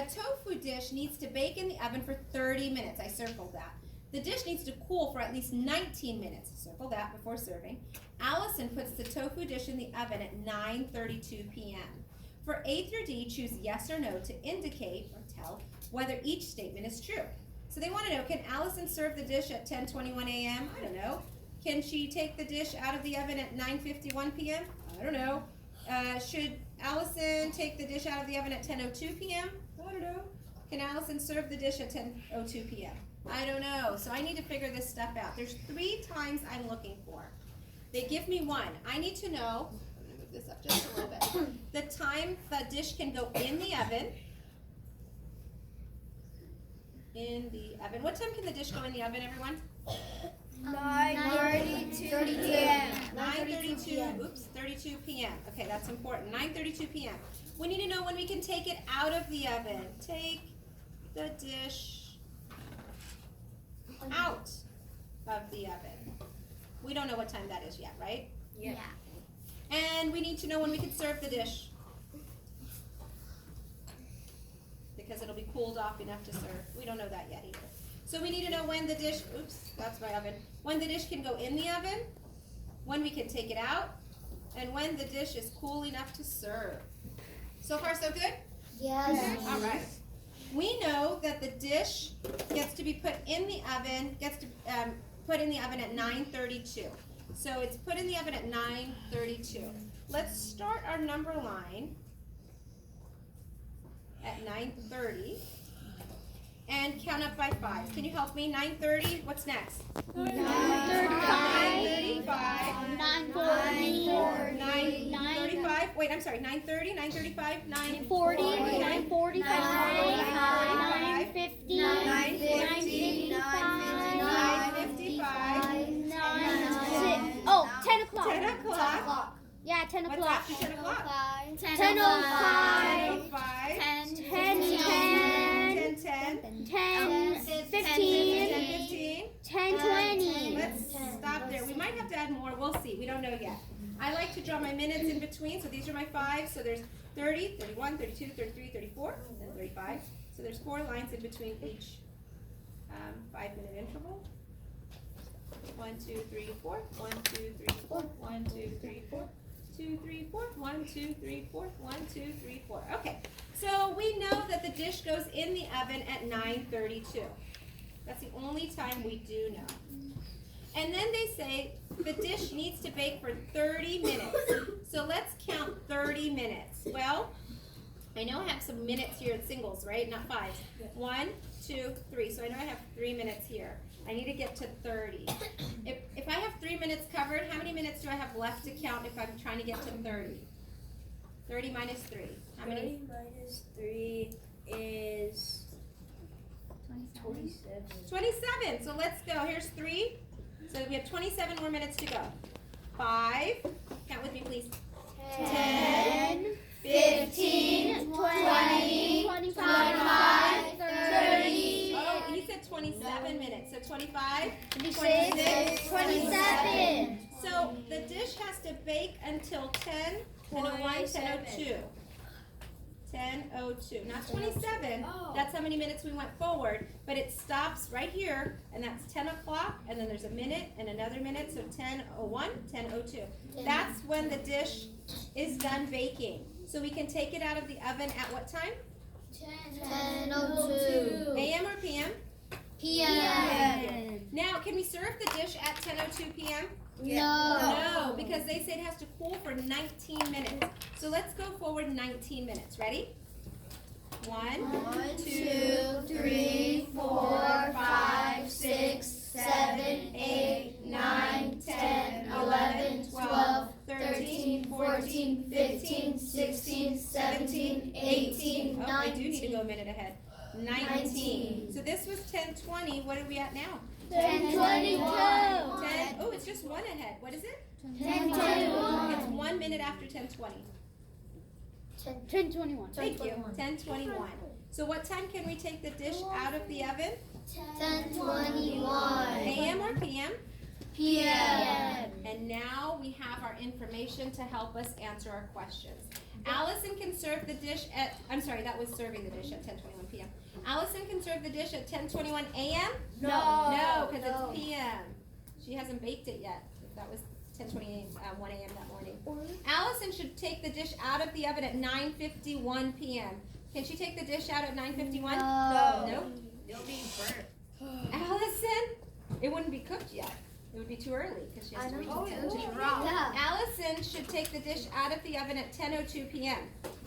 tofu dish needs to bake in the oven for 30 minutes. I circled that. The dish needs to cool for at least 19 minutes. Circle that before serving. Allison puts the tofu dish in the oven at 9:32 p.m. For A through D, choose yes or no to indicate or tell whether each statement is true. So they want to know, can Allison serve the dish at 10:21 a.m.? I don't know. Can she take the dish out of the oven at 9:51 p.m.? I don't know. Should Allison take the dish out of the oven at 10:02 p.m.? I don't know. Can Allison serve the dish at 10:02 p.m.? I don't know. So I need to figure this stuff out. There's 3 times I'm looking for. They give me 1. I need to know, I'm going to move this up just a little bit, the time the dish can go in the oven. In the oven. What time can the dish go in the oven, everyone? 9:32 p.m. 9:32. Oops, 32 p.m. Okay, that's important. 9:32 p.m. We need to know when we can take it out of the oven. Take the dish out of the oven. We don't know what time that is yet, right? Yeah. And we need to know when we can serve the dish, because it'll be cooled off enough to serve. We don't know that yet either. So we need to know when the dish, oops, that's my oven, when the dish can go in the oven, when we can take it out, and when the dish is cool enough to serve. So far, so good? Yes. All right. We know that the dish gets to be put in the oven, put in the oven at 9:32. So it's put in the oven at 9:32. Let's start our number line at 9:30 and count up by 5. Can you help me? 9:30. What's next? 9:35. 9:40. 9:35. Wait, I'm sorry. 9:30. 9:35. 9:40. 9:45. 9:50. 9:55. 10 o'clock. 10 o'clock. Yeah, 10 What's o'clock. after 10 o'clock? 10:05. 10:05. 10:10. 10:10. 10:15. 10:15. 10:20. Let's stop there. We might have to add more. We'll see. We don't know yet. I like to draw my minutes in between. So these are my 5. So there's 30, 31, 32, 33, 34, and 35. So there's 4 lines in between each 5-minute interval. 1, 2, 3, 4. 1, 2, 3, 4. 1, 2, 3, 4. 2, 3, 4. 1, 2, 3, 4. 1, 2, 3, 4. Okay. So we know that the dish goes in the oven at 9:32. That's the only time we do know. And then they say the dish needs to bake for 30 minutes. So let's count 30 minutes. Well, I know I have some minutes here in singles, right? Not 5s. 1, 2, 3. So I know I have 3 minutes here. I need to get to 30. If I have 3 minutes covered, how many minutes do I have left to count if I'm trying to get to 30? 30 minus 3. How many? 30 minus 3 is 27. 27. So let's go. Here's 3. So we have 27 more minutes to go. 5. Count with me, please. 10, 15, 20, 25, 30. Oh, he said 27 minutes. So 25, 26, 27. So the dish has to bake until 10:01, 10:02. 10:02. Not 27. That's how many minutes we went forward. But it stops right here, and that's 10 o'clock, and then there's a minute and another minute. So 10:01, 10:02. That's when the dish is done baking. So we can take it out of the oven at what time? 10:02. AM or PM? PM. Now, can we serve the dish at 10:02 p.m.? No. No, because they say it has to cool for 19 minutes. So let's go forward 19 minutes. Ready? 1, 2, 3, 4, 5, 6, 7, 8, 9, 10, 11, 12, 13, 14, 15, 16, 17, 18, Oh, I do need to go a minute ahead. 19. So this was 10:20. What are we at now? 10:22. 10. Oh, it's just 1 ahead. What is it? 10:21. It's 1 minute after 10:20. 10:21. Thank you. 10:21. So what time can we take the dish out of the oven? 10:21. AM or PM? PM. And now we have our information to help us answer our questions. Allison can serve the dish at, I'm sorry, that was serving the dish at 10:21 p.m. Allison can serve the dish at 10:21 a.m.? No, because it's p.m. She hasn't baked it yet. That was 10:28, 1 a.m. that morning. Allison should take the dish out of the oven at 9:51 p.m. Can she take the dish out at 9:51? Nope. It'll be burnt. Allison, it wouldn't be cooked yet. It would be too early because she has to reach the temperature. Yeah. Allison should take the dish out of the oven at 10:02 p.m.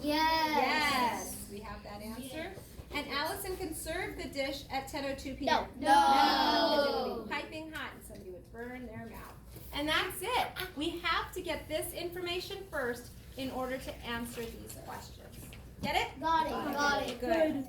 Yes. We have that answer. And Allison can serve the dish at 10:02 p.m. No. Because it would be piping hot and somebody would burn their mouth. And that's it. We have to get this information first in order to answer these questions. Get it? Got it. Good.